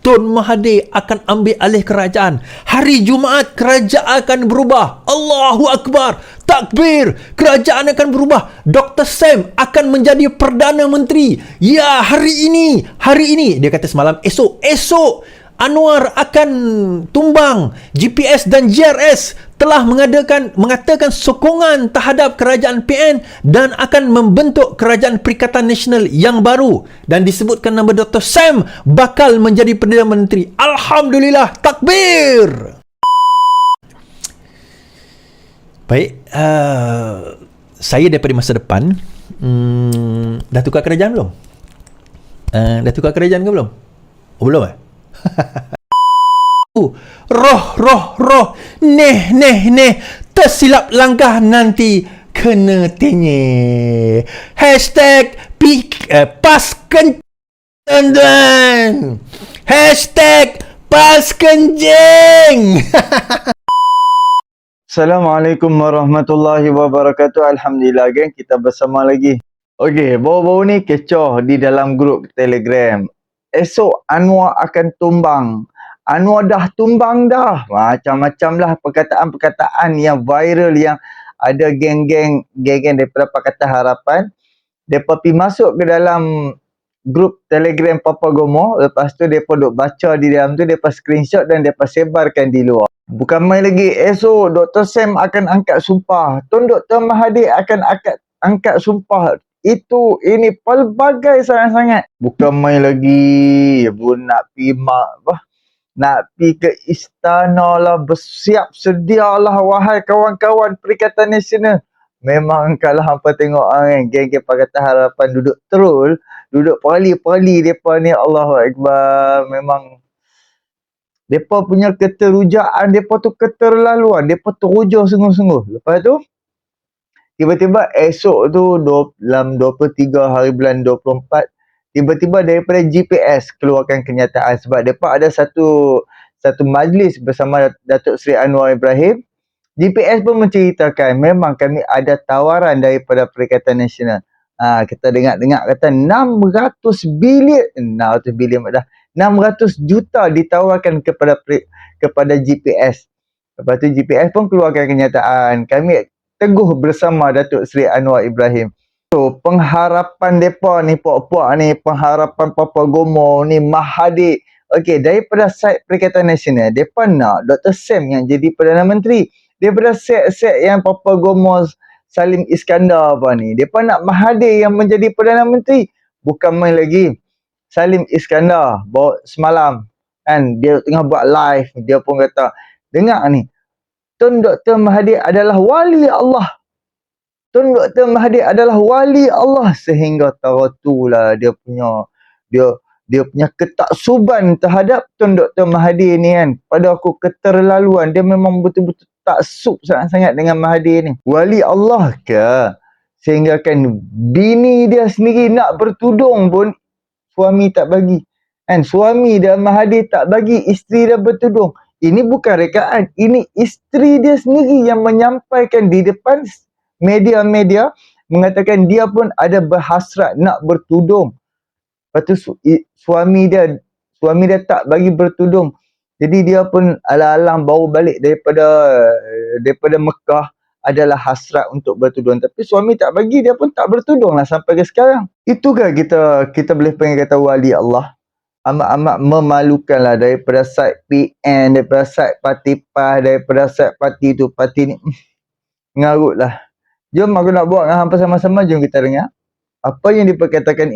Tun Mahathir akan ambil alih kerajaan. Hari Jumaat kerajaan akan berubah. Allahu Akbar. Takbir. Kerajaan akan berubah. Dr. Sam akan menjadi Perdana Menteri. Ya, hari ini. Dia kata semalam, esok Anwar akan tumbang. GPS dan GRS telah mengatakan sokongan terhadap kerajaan PN dan akan membentuk kerajaan Perikatan Nasional yang baru, dan disebutkan nama Dr. Sam bakal menjadi Perdana Menteri. Alhamdulillah, takbir. Baik, saya daripada masa depan dah tukar kerajaan belum? Dah tukar kerajaan ke belum? Oh, belum eh? Roh neh tersilap langkah nanti kena tenye. Hashtag pas kencengan. Hashtag pas kencing. Assalamualaikum warahmatullahi wabarakatuh. Alhamdulillah, geng, kita bersama lagi. Okey, baru-baru ni kecoh di dalam grup Telegram. Esok Anwar akan tumbang. Anwar dah tumbang dah. Macam-macam lah perkataan-perkataan yang viral, yang ada geng-geng daripada Pakatan Harapan. Mereka pergi masuk ke dalam grup Telegram Papa Gomo. Lepas tu mereka duk baca di dalam tu, mereka screenshot dan mereka sebarkan di luar. Bukan main lagi, esok Dr. Sam akan angkat sumpah. Tun Dr. Mahathir akan angkat sumpah. Ini pelbagai sangat-sangat. Bukan main lagi. Nak pergi ke istana lah. Bersiap sedialah wahai kawan-kawan Perikatan Nasional. Memang kalau hampa tengok geng-geng Pakatan Harapan duduk troll, duduk pali-pali depa ni, Allahu Akbar. Memang depa punya keterujaan, depa tu keterlaluan, depa teruja sungguh-sungguh. Lepas tu tiba-tiba esok tu dalam 23 hari bulan 24, tiba-tiba daripada GPS keluarkan kenyataan, sebab mereka ada satu majlis bersama Datuk Seri Anwar Ibrahim. GPS pun menceritakan memang kami ada tawaran daripada Perikatan Nasional. Kita dengar kata 600 juta ditawarkan kepada GPS. Lepas tu GPS pun keluarkan kenyataan, kami teguh bersama Datuk Seri Anwar Ibrahim. So, pengharapan mereka ni, puak-puak ni, pengharapan Papa Gomo ni, Mahathir. Okey, daripada side Perikatan Nasional, mereka nak Dr. Sam yang jadi Perdana Menteri. Daripada set yang Papa Gomo, Salim Iskandar apa ni, mereka nak Mahathir yang menjadi Perdana Menteri. Bukan main lagi. Salim Iskandar bawa semalam kan, dia tengah buat live, dia pun kata, dengar ni, Tun Dr. Mahathir adalah wali Allah. Tun Dr. Mahathir adalah wali Allah, sehingga taratulah dia punya ketaksuban terhadap Tun Dr. Mahathir ni kan. Pada aku keterlaluan, dia memang betul-betul taksub sangat-sangat dengan Mahathir ni. Wali Allah ke? Sehingga kan bini dia sendiri nak bertudung pun suami tak bagi. Kan, suami dia Mahathir tak bagi isteri dia bertudung. Ini bukan rekaan, ini isteri dia sendiri yang menyampaikan di depan media-media, mengatakan dia pun ada berhasrat nak bertudung. Lepas tu suami dia tak bagi bertudung. Jadi dia pun alang-alang baru balik daripada Mekah, adalah hasrat untuk bertudung. Tapi suami tak bagi, dia pun tak bertudung lah sampai ke sekarang. Itukah kita boleh panggil kata wali Allah? Amat-amat memalukan lah, daripada side PN, daripada side parti PAS, daripada side parti tu, parti ni. Ngarut lah. Jom aku nak buat dengan hampa sama-sama, jom kita dengar apa yang diperkatakan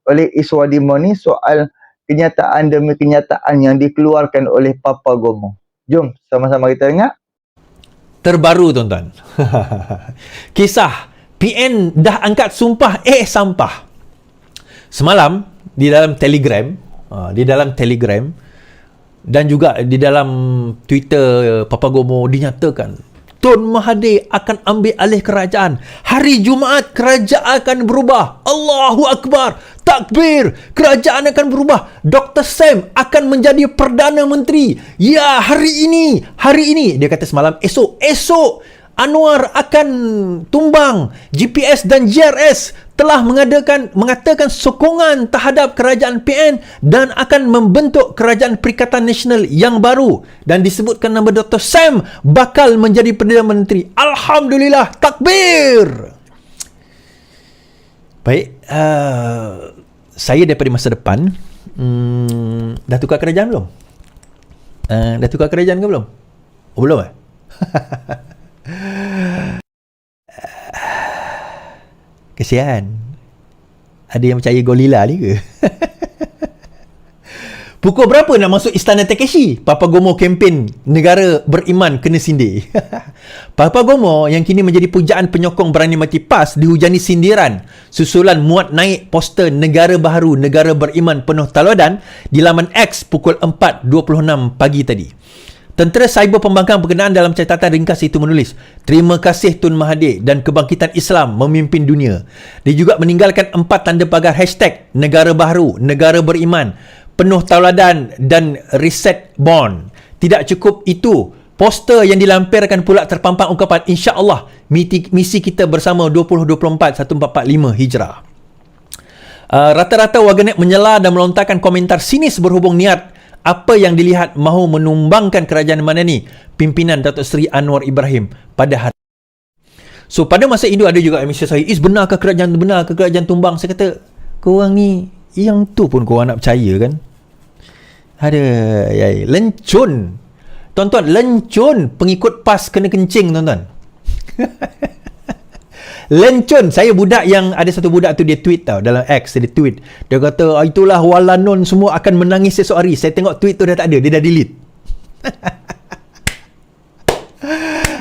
oleh Iswadimo ni soal kenyataan demi kenyataan yang dikeluarkan oleh Papa Gomo. Jom sama-sama kita dengar. Terbaru, tuan-tuan. Kisah PN dah angkat sumpah sampah. Semalam di dalam Telegram dan juga di dalam Twitter Papa Gomo dinyatakan Tun Mahathir akan ambil alih kerajaan. Hari Jumaat kerajaan akan berubah. Allahu Akbar. Takbir. Kerajaan akan berubah. Dr. Sam akan menjadi Perdana Menteri. Ya, hari ini. Dia kata semalam, esok Anwar akan tumbang. GPS dan GRS telah mengatakan sokongan terhadap kerajaan PN dan akan membentuk kerajaan Perikatan Nasional yang baru, dan disebutkan nama Dr. Sam bakal menjadi Perdana Menteri. Alhamdulillah, takbir. Baik, saya daripada masa depan, dah tukar kerajaan belum? Dah tukar kerajaan ke belum? Oh, belum eh? Kesian. Ada yang percaya gorila ni ke? Pukul berapa nak masuk Istana Takeshi? Papagomo kempen negara beriman kena sindir. Papagomo yang kini menjadi pujaan penyokong berani mati PAS dihujani sindiran susulan muat naik poster negara baharu, negara beriman penuh taludan di laman X pukul 4.26 pagi tadi. Tentera Cyber Pembangkang Berkenaan dalam catatan ringkas itu menulis, "Terima kasih Tun Mahathir dan Kebangkitan Islam memimpin dunia." Dia juga meninggalkan 4 tanda pagar hashtag negara baharu, negara beriman, penuh tauladan dan reset bond. Tidak cukup itu, poster yang dilampirkan pula terpampang ungkapan insya-Allah misi kita bersama 2024-1445 Hijrah. Rata-rata warganet menyela dan melontarkan komentar sinis berhubung niat apa yang dilihat mahu menumbangkan kerajaan mana ni pimpinan Datuk Seri Anwar Ibrahim pada hari. So pada masa itu ada juga emisal saya, benarkah kerajaan tumbang? Saya kata, korang ni yang tu pun korang nak percaya kan? Ada lencun. Tuan-tuan, lencun pengikut PAS kena kencing, tuan-tuan. Lencun. Saya budak yang, ada satu budak tu dia tweet tau, dalam X dia tweet. Dia kata, itulah walanon semua akan menangis esok hari. Saya tengok tweet tu dah tak ada, dia dah delete.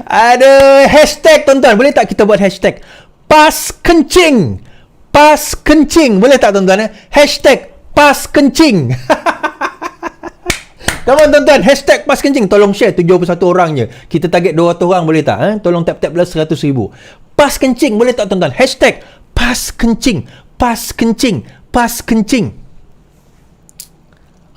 Ada hashtag, tuan-tuan. Boleh tak kita buat hashtag PAS kencing? PAS kencing. Boleh tak, tuan-tuan? Hashtag PAS kencing. Come on, tuan-tuan, hashtag PAS kencing. Tolong share, 71 orang je. Kita target 200 orang, boleh tak? Tolong tap-tap plus 100,000. PAS kencing, boleh tak, tuan-tuan? Hashtag PAS kencing. PAS kencing. PAS kencing.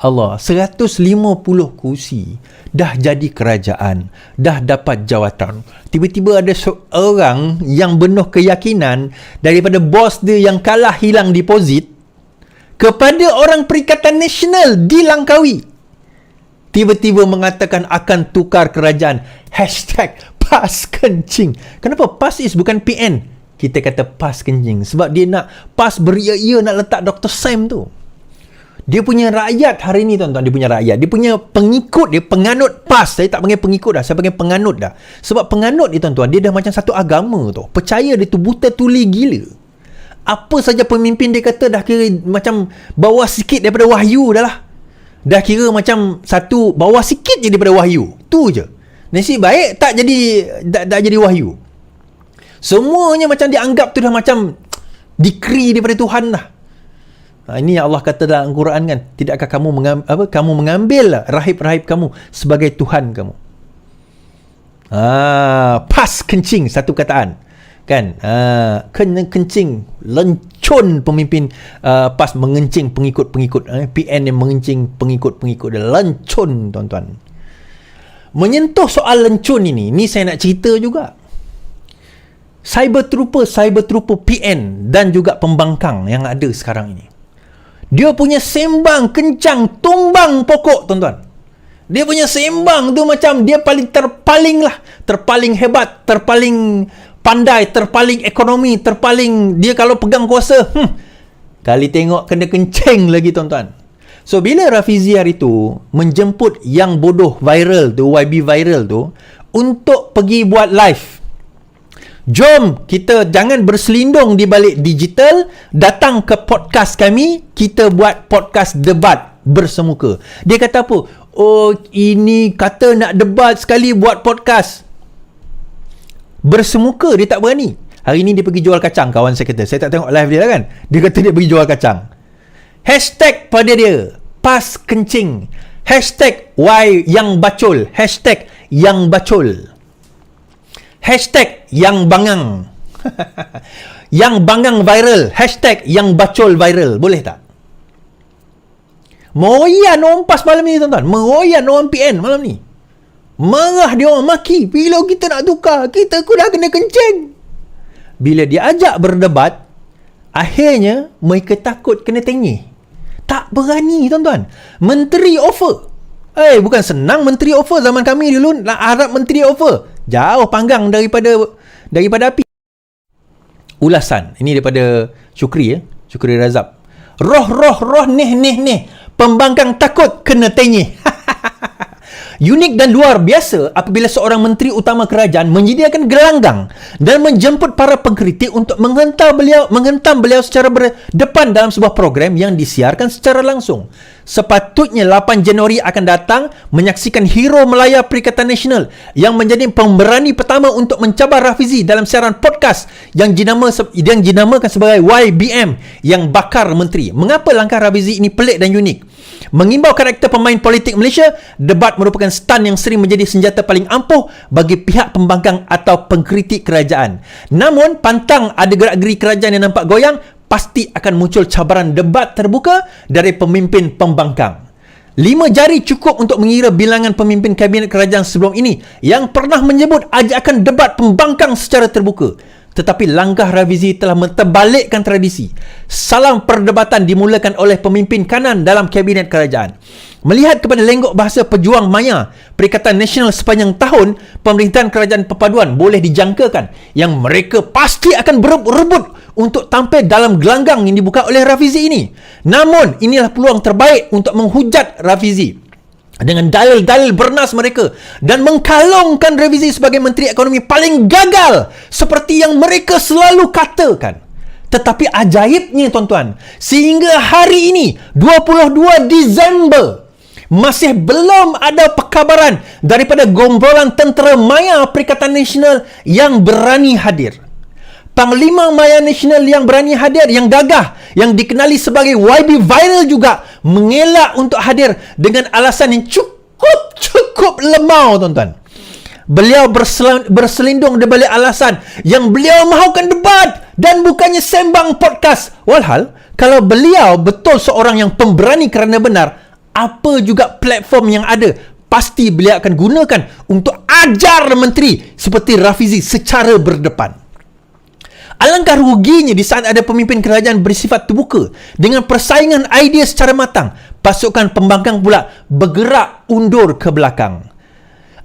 Allah, 150 kursi. Dah jadi kerajaan. Dah dapat jawatan. Tiba-tiba ada seorang yang penuh keyakinan daripada bos dia yang kalah hilang deposit kepada orang Perikatan Nasional di Langkawi. Tiba-tiba mengatakan akan tukar kerajaan. Hashtag PAS kencing. Kenapa PAS is bukan PN? Kita kata PAS kencing. Sebab dia nak PAS beria-ia nak letak Dr. Sam tu. Dia punya rakyat hari ni, tuan-tuan. Dia punya rakyat. Dia punya pengikut. Dia penganut PAS. Saya tak panggil pengikut dah. Saya panggil penganut dah. Sebab penganut ni, tuan-tuan, dia dah macam satu agama tu. Percaya dia tu buta tuli gila. Apa saja pemimpin dia kata dah kira macam bawah sikit daripada wahyu dah lah. Dah kira macam satu bawah sikit je daripada wahyu. Tu je. Nasib baik tak jadi tak jadi wahyu. Semuanya macam dianggap tu dah macam decree daripada Tuhan lah. Ini yang Allah kata dalam Al-Quran kan, tidakkah kamu mengambil rahib-rahib kamu sebagai Tuhan kamu. PAS kencing, satu kataan kan. Kencing, lencun pemimpin PAS mengencing pengikut-pengikut, PN yang mengencing pengikut-pengikut dia. Lencun, tuan-tuan. Menyentuh soal lencun ini saya nak cerita juga. Cyber trooper PN dan juga pembangkang yang ada sekarang ini, dia punya sembang kencang tumbang pokok, tuan-tuan. Dia punya sembang tu macam dia terpaling hebat, terpaling pandai, terpaling ekonomi, dia kalau pegang kuasa, kali tengok kena kencing lagi, tuan-tuan. So bila Rafizi hari tu menjemput yang bodoh viral tu, YB viral tu, untuk pergi buat live, jom kita jangan berselindung di balik digital, datang ke podcast kami, kita buat podcast debat bersemuka. Dia kata apa? Oh, ini kata nak debat sekali buat podcast bersemuka, dia tak berani. Hari ni dia pergi jual kacang, kawan saya kata. Saya tak tengok live dia lah kan. Dia kata dia pergi jual kacang. Hashtag pada dia, PAS kencing. Hashtag Y yang bacol. Hashtag yang bacol. Hashtag yang bangang. Yang bangang viral. Hashtag yang bacol viral. Boleh tak? Meroyan orang PAS malam ni, tuan-tuan. Meroyan orang PN malam ni. Marah dia orang, maki. Bila kita nak tukar, kita dah kena kencing. Bila dia ajak berdebat, Akhirnya, mereka takut kena tengih. Tak berani, tuan-tuan. Menteri offer. Bukan senang menteri offer. Zaman kami dulu, nak harap menteri offer. Jauh panggang daripada api. Ulasan. Ini daripada Syukri, Syukri Razab. Roh, neh. Pembangkang takut kena tengih. Unik dan luar biasa apabila seorang menteri utama kerajaan menyediakan gelanggang dan menjemput para pengkritik untuk menghentam beliau secara berdepan dalam sebuah program yang disiarkan secara langsung. Sepatutnya 8 Januari akan datang menyaksikan hero Melaya Perikatan Nasional yang menjadi pemberani pertama untuk mencabar Rafizi dalam siaran podcast yang dinamakan sebagai YBM yang bakar menteri. Mengapa langkah Rafizi ini pelik dan unik? Mengimbau karakter pemain politik Malaysia, debat merupakan stunt yang sering menjadi senjata paling ampuh bagi pihak pembangkang atau pengkritik kerajaan. Namun, pantang ada gerak-geri kerajaan yang nampak goyang, pasti akan muncul cabaran debat terbuka dari pemimpin pembangkang. 5 jari cukup untuk mengira bilangan pemimpin kabinet kerajaan sebelum ini yang pernah menyebut ajakan debat pembangkang secara terbuka. Tetapi langkah Rafizi telah menterbalikkan tradisi. Salam perdebatan dimulakan oleh pemimpin kanan dalam kabinet kerajaan. Melihat kepada lenggok bahasa pejuang maya Perikatan Nasional sepanjang tahun, pemerintahan kerajaan perpaduan boleh dijangkakan yang mereka pasti akan berebut untuk tampil dalam gelanggang yang dibuka oleh Rafizi ini. Namun, inilah peluang terbaik untuk menghujat Rafizi dengan dalil-dalil bernas mereka dan mengkalungkan Rafizi sebagai Menteri Ekonomi paling gagal seperti yang mereka selalu katakan. Tetapi ajaibnya, tuan-tuan, sehingga hari ini 22 Disember masih belum ada perkabaran daripada gombolan tentera maya Perikatan Nasional yang berani hadir. Panglima Maya Nasional yang berani hadir, yang gagah, yang dikenali sebagai YB Viral juga mengelak untuk hadir dengan alasan yang cukup lemau, tuan-tuan. Beliau berselindung di balik alasan yang beliau mahukan debat dan bukannya sembang podcast. Walhal, kalau beliau betul seorang yang pemberani kerana benar, apa juga platform yang ada, pasti beliau akan gunakan untuk ajar menteri seperti Rafizi secara berdepan. Alangkah ruginya di saat ada pemimpin kerajaan bersifat terbuka dengan persaingan idea secara matang, pasukan pembangkang pula bergerak undur ke belakang.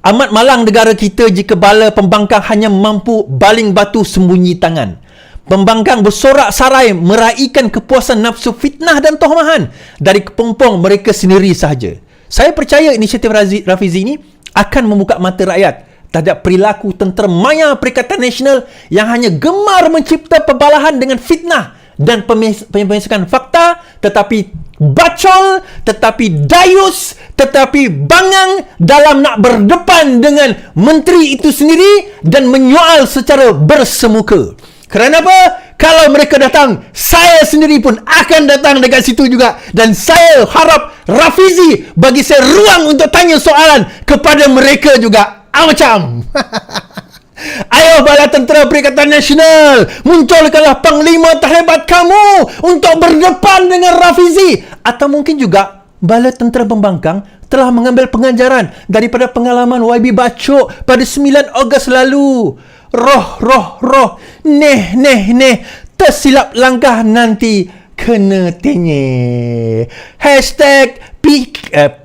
Amat malang negara kita jika bala pembangkang hanya mampu baling batu sembunyi tangan. Pembangkang bersorak sarai meraihkan kepuasan nafsu fitnah dan tohmahan dari kepompong mereka sendiri sahaja. Saya percaya inisiatif Rafizi ini akan membuka mata rakyat terhadap perilaku tentera maya Perikatan Nasional yang hanya gemar mencipta pembalahan dengan fitnah dan pembensukan fakta, tetapi bacol, tetapi dayus, tetapi bangang dalam nak berdepan dengan menteri itu sendiri dan menyoal secara bersemuka. Kerana apa? Kalau mereka datang, saya sendiri pun akan datang dekat situ juga, dan saya harap Rafizi bagi saya ruang untuk tanya soalan kepada mereka juga. Macam ayo bala tentera Perikatan Nasional, munculkanlah panglima terhebat kamu untuk berdepan dengan Rafizi. Atau mungkin juga bala tentera pembangkang telah mengambil pengajaran daripada pengalaman YB Bacok pada 9 Ogos lalu. Roh, neh, tersilap langkah nanti kena tengih.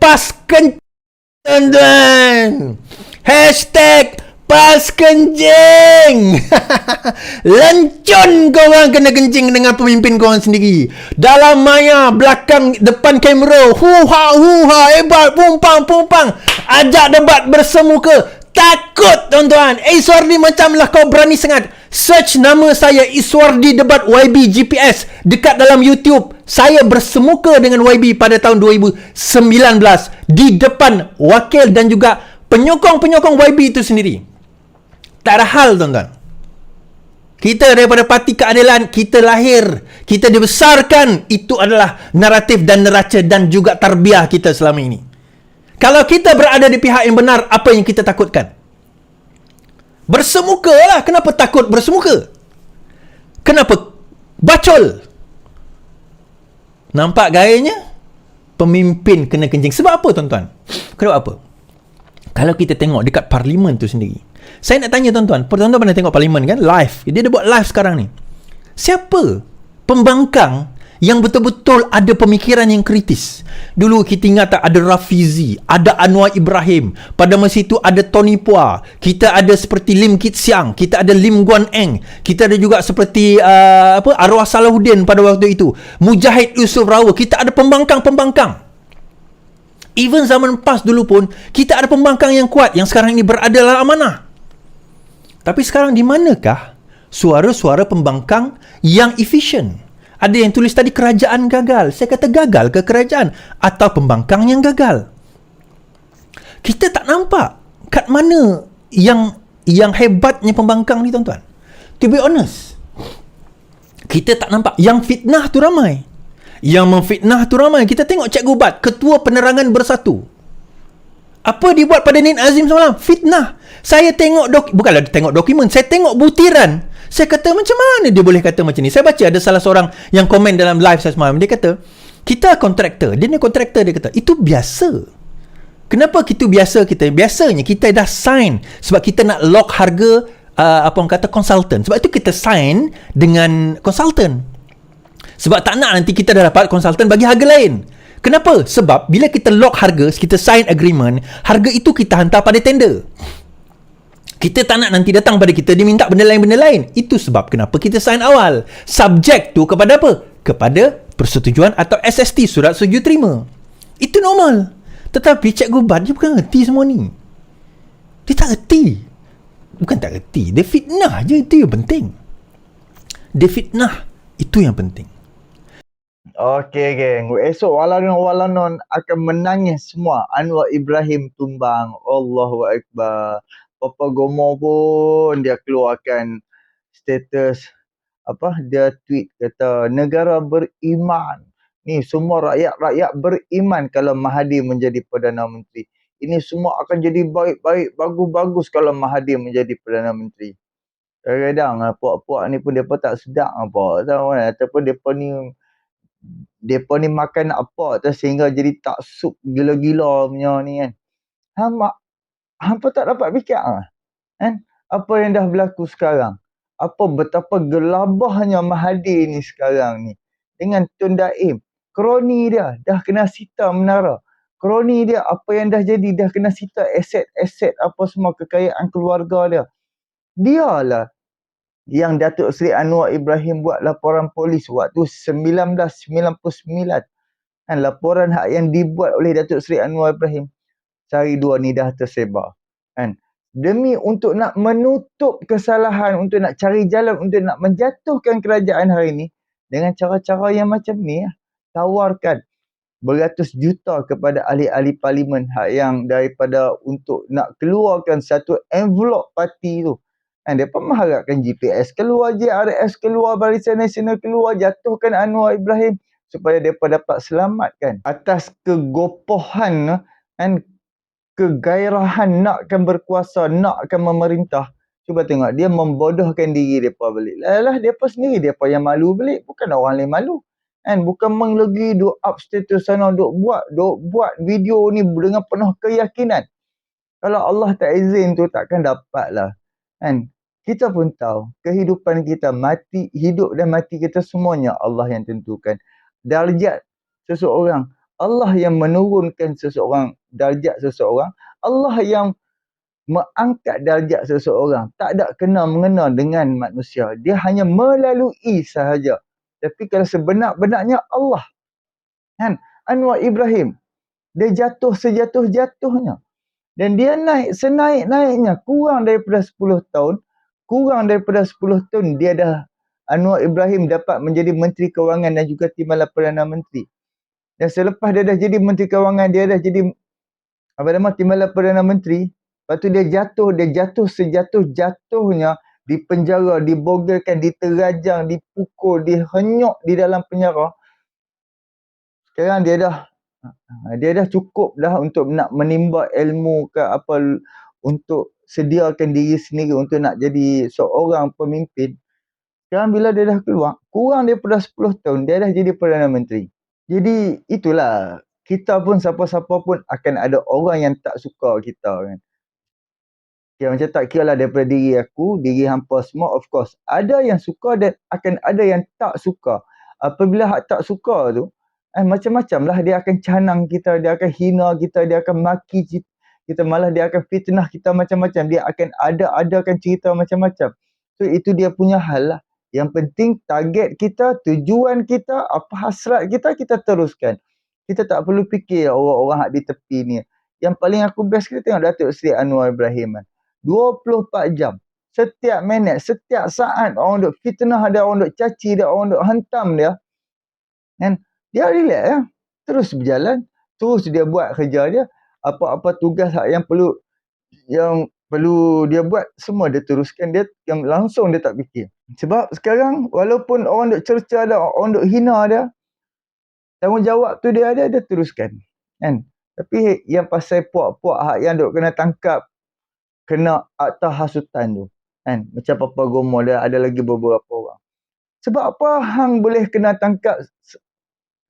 #PasKencing. #PasKencing. Lencun korang kena kencing dengan pemimpin korang sendiri. Dalam maya, belakang, depan kamera, huha, hebat, pumpang. Ajak debat bersemuka. Takut, tuan-tuan. Iswardi macamlah kau berani sangat. Search nama saya, Iswardi Debat YB GPS, dekat dalam YouTube. Saya bersemuka dengan YB pada tahun 2019 di depan wakil dan juga penyokong-penyokong YB itu sendiri. Tak ada hal, tuan-tuan. Kita daripada Parti Keadilan, kita lahir, kita dibesarkan. Itu adalah naratif dan neraca dan juga tarbiyah kita selama ini. Kalau kita berada di pihak yang benar, apa yang kita takutkan? Bersemuka lah. Kenapa takut bersemuka? Kenapa bacol? Nampak gayanya? Pemimpin kena kencing. Sebab apa, tuan-tuan? Kenapa apa? Kalau kita tengok dekat parlimen tu sendiri, saya nak tanya tuan-tuan pernah tengok parlimen kan? Live. Dia dah buat live sekarang ni. Siapa pembangkang yang betul-betul ada pemikiran yang kritis. Dulu kita ingat tak, ada Rafizi, ada Anwar Ibrahim, pada masa itu ada Tony Pua, kita ada seperti Lim Kit Siang, kita ada Lim Guan Eng, kita ada juga seperti Arwah Salahuddin pada waktu itu, Mujahid Yusof Rawa, kita ada pembangkang-pembangkang. Even zaman PAS dulu pun kita ada pembangkang yang kuat yang sekarang ini berada dalam amanah. Tapi sekarang di manakah suara-suara pembangkang yang efisien? Ada yang tulis tadi kerajaan gagal. Saya kata gagal ke kerajaan atau pembangkang yang gagal? Kita tak nampak kat mana yang hebatnya pembangkang ni, tuan-tuan. To be honest, kita tak nampak. Yang fitnah tu ramai. Yang memfitnah tu ramai. Kita tengok Cikgu Bat, Ketua Penerangan Bersatu. Apa dia buat pada Nin Azim semalam? Fitnah. Saya tengok bukanlah tengok dokumen, saya tengok butiran. Saya kata, macam mana dia boleh kata macam ni? Saya baca ada salah seorang yang komen dalam live saya semalam. Dia kata, kita kontraktor. Dia ni kontraktor, dia kata, itu biasa. Kenapa itu biasa kita? Biasanya kita dah sign sebab kita nak lock harga apa orang kata konsultan. Sebab itu kita sign dengan konsultan. Sebab tak nak nanti kita dah dapat konsultan bagi harga lain. Kenapa? Sebab bila kita lock harga, kita sign agreement, harga itu kita hantar pada tender. Kita tak nak nanti datang pada kita, dia minta benda lain. Itu sebab kenapa kita sign awal. Subject tu kepada apa? Kepada persetujuan atau SST, surat setuju terima. Itu normal. Tetapi Cikgu Bat, dia bukan erti semua ni. Dia tak erti. Bukan tak erti. Dia fitnah je, itu yang penting. Dia fitnah, itu yang penting. Okey geng, esok walanon akan menangis semua. Anwar Ibrahim tumbang. Allahu Akbar. Papa Gomo pun dia keluarkan status dia tweet kata negara beriman. Ni semua rakyat beriman kalau Mahathir menjadi Perdana Menteri. Ini semua akan jadi baik-baik, bagus-bagus kalau Mahathir menjadi Perdana Menteri. Kadang-kadang puak-puak ni pun depa tak sedap apa tahu kan, ataupun depa ni makan apa tu sehingga jadi tak sup gila-gila punya ni kan. Hampa tak dapat fikir kan apa yang dah berlaku sekarang. Betapa gelabahnya Mahathir ni sekarang ni dengan Tun Daim. Kroni dia dah kena sita menara. Kroni dia apa yang dah jadi dah kena sita aset-aset apa semua kekayaan keluarga dia. Dialah yang Datuk Seri Anwar Ibrahim buat laporan polis waktu 1999. Kan laporan hak yang dibuat oleh Datuk Seri Anwar Ibrahim. Sehari dua ni dah tersebar. Kan? Demi untuk nak menutup kesalahan, untuk nak cari jalan, untuk nak menjatuhkan kerajaan hari ini dengan cara-cara yang macam ni, tawarkan beratus juta kepada ahli-ahli parlimen hak yang daripada untuk nak keluarkan satu envelope parti tu. Dan mereka mengharapkan GPS keluar, JRS keluar, Barisan Nasional keluar, jatuhkan Anwar Ibrahim supaya mereka dapat selamatkan atas kegopohan dan kegairahan nakkan berkuasa, nakkan memerintah. Cuba tengok, dia membodohkan diri mereka balik. Alah, mereka sendiri mereka yang malu balik, bukan orang lain malu. Kan, bukan lagi duk up status sana, duk buat video ni dengan penuh keyakinan. Kalau Allah tak izin tu takkan dapat lah. Kan, kita pun tahu kehidupan kita, mati, hidup dan mati kita semuanya Allah yang tentukan. Darjat seseorang, Allah yang menurunkan seseorang, darjat seseorang, Allah yang mengangkat darjat seseorang. Tak ada kena-mengena dengan manusia. Dia hanya melalui sahaja. Tapi kalau sebenar-benarnya Allah. Kan? Anwar Ibrahim, dia jatuh sejatuh-jatuhnya. Dan dia naik senaik-naiknya. Kurang daripada 10 tahun. Dia dah, Anwar Ibrahim dapat menjadi Menteri Kewangan dan juga Timbalan Perdana Menteri. Dan selepas dia dah jadi Menteri Kewangan, dia dah jadi Timbalan Perdana Menteri. Lepas tu dia jatuh sejatuh-jatuhnya, dipenjara, dibogelkan, diterajang, dipukul, dihenyok di dalam penjara. Sekarang dia dah cukup dah untuk nak menimba ilmu ke apa, untuk sediakan diri sendiri untuk nak jadi seorang pemimpin. Sekarang bila dia dah keluar, kurang daripada 10 tahun, dia dah jadi Perdana Menteri. Jadi itulah, kita pun siapa-siapa pun akan ada orang yang tak suka kita kan. Macam tak kira lah daripada diri aku, diri hampa semua, of course. Ada yang suka dan akan ada yang tak suka. apabila hak tak suka tu, macam-macam lah dia akan canang kita, dia akan hina kita, dia akan maki kita, malah dia akan fitnah kita macam-macam, dia akan adakan cerita macam-macam. So itu dia punya hal lah. Yang penting target kita, tujuan kita, apa hasrat kita, kita teruskan. Kita tak perlu fikir orang-orang hak di tepi ni. Yang paling aku best kita tengok Datuk Seri Anwar Ibrahim kan. 24 jam. Setiap minit, setiap saat orang duk fitnah dia, orang duk caci dia, orang duk hantam dia. Kan? Dia relax ya. Terus berjalan, terus dia buat kerja dia. Apa-apa tugas yang perlu dia buat, semua dia teruskan, dia yang langsung dia tak fikir. Sebab sekarang walaupun orang duk cerca dia, orang duk hina dia, tanggungjawab tu dia ada, dia teruskan. Kan? Tapi yang pasal puak-puak hak yang duk kena tangkap, kena akta hasutan tu. Kan? Macam Papa Gomo dia ada lagi beberapa orang. Sebab apa hang boleh kena tangkap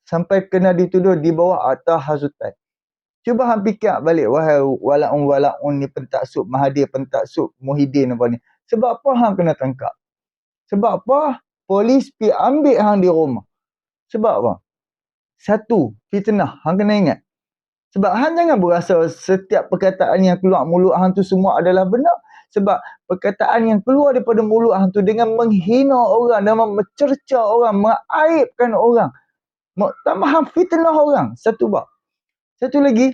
sampai kena dituduh di bawah akta hasutan? Cuba hang fikir balik, wahai walaun ni pentaksub Mahathir, pentaksub Muhyiddin apa ni. Sebab apa hang kena tangkap? Sebab apa? Polis pi ambil hang di rumah. Sebab apa? Satu, fitnah. Hang kena ingat. Sebab hang jangan berasa setiap perkataan yang keluar mulut hang tu semua adalah benar. Sebab perkataan yang keluar daripada mulut hang tu dengan menghina orang, dengan mencerca orang, mengaibkan orang, tambah hang fitnah orang. Satu bab. Satu lagi,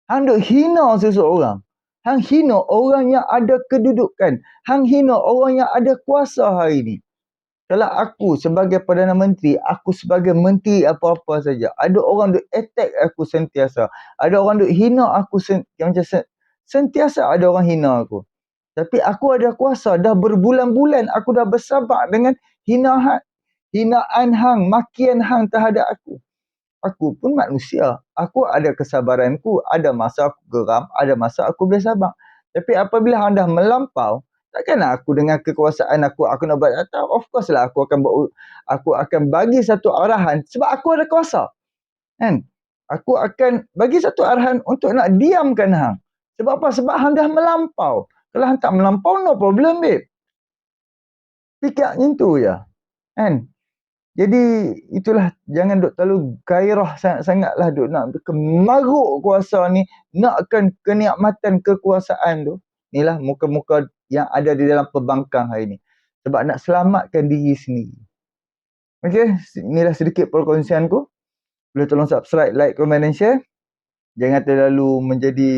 hang duk hina seseorang. Hang hina orang yang ada kedudukan. Hang hina orang yang ada kuasa hari ni. Kalau aku sebagai Perdana Menteri, aku sebagai menteri apa-apa saja, ada orang duk attack aku sentiasa. Ada orang duk hina aku sentiasa ada orang hina aku. Tapi aku ada kuasa, dah berbulan-bulan aku dah bersabar dengan hinaan hang, makian hang terhadap aku. Aku pun manusia. Aku ada kesabaranku. Ada masa aku geram, ada masa aku boleh sabar. Tapi apabila hang dah melampau, takkan aku dengan kekuasaan aku nak buat atau of course lah aku akan bagi satu arahan sebab aku ada kuasa. Kan? Aku akan bagi satu arahan untuk nak diamkan hang. Sebab apa? Sebab hang dah melampau. Kalau hang tak melampau, no problem, babe. Fikir macam tu je. Kan? Jadi itulah, jangan duk terlalu gairah sangat-sangatlah duk nak kemaruk kuasa ni, nakkan kenikmatan kekuasaan tu. Inilah muka-muka yang ada di dalam pembangkang hari ni. Sebab nak selamatkan diri sendiri. Okey, inilah sedikit perkongsianku. Boleh tolong subscribe, like, komen dan share. Jangan terlalu menjadi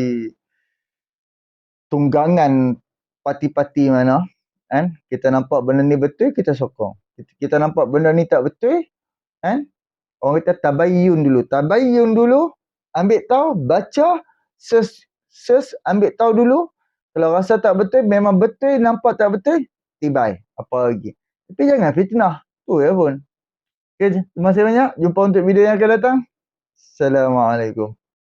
tunggangan parti-parti mana. Kan? Kita nampak benda ni betul, kita sokong. Kita nampak benda ni tak betul, kan? Orang kata tabayyun dulu, ambil tahu, baca, search, ambil tahu dulu. Kalau rasa tak betul, memang betul, nampak tak betul, tibai, apa lagi. Tapi jangan fitnah, tu ya pun. Okay, terima kasih banyak, jumpa untuk video yang akan datang. Assalamualaikum.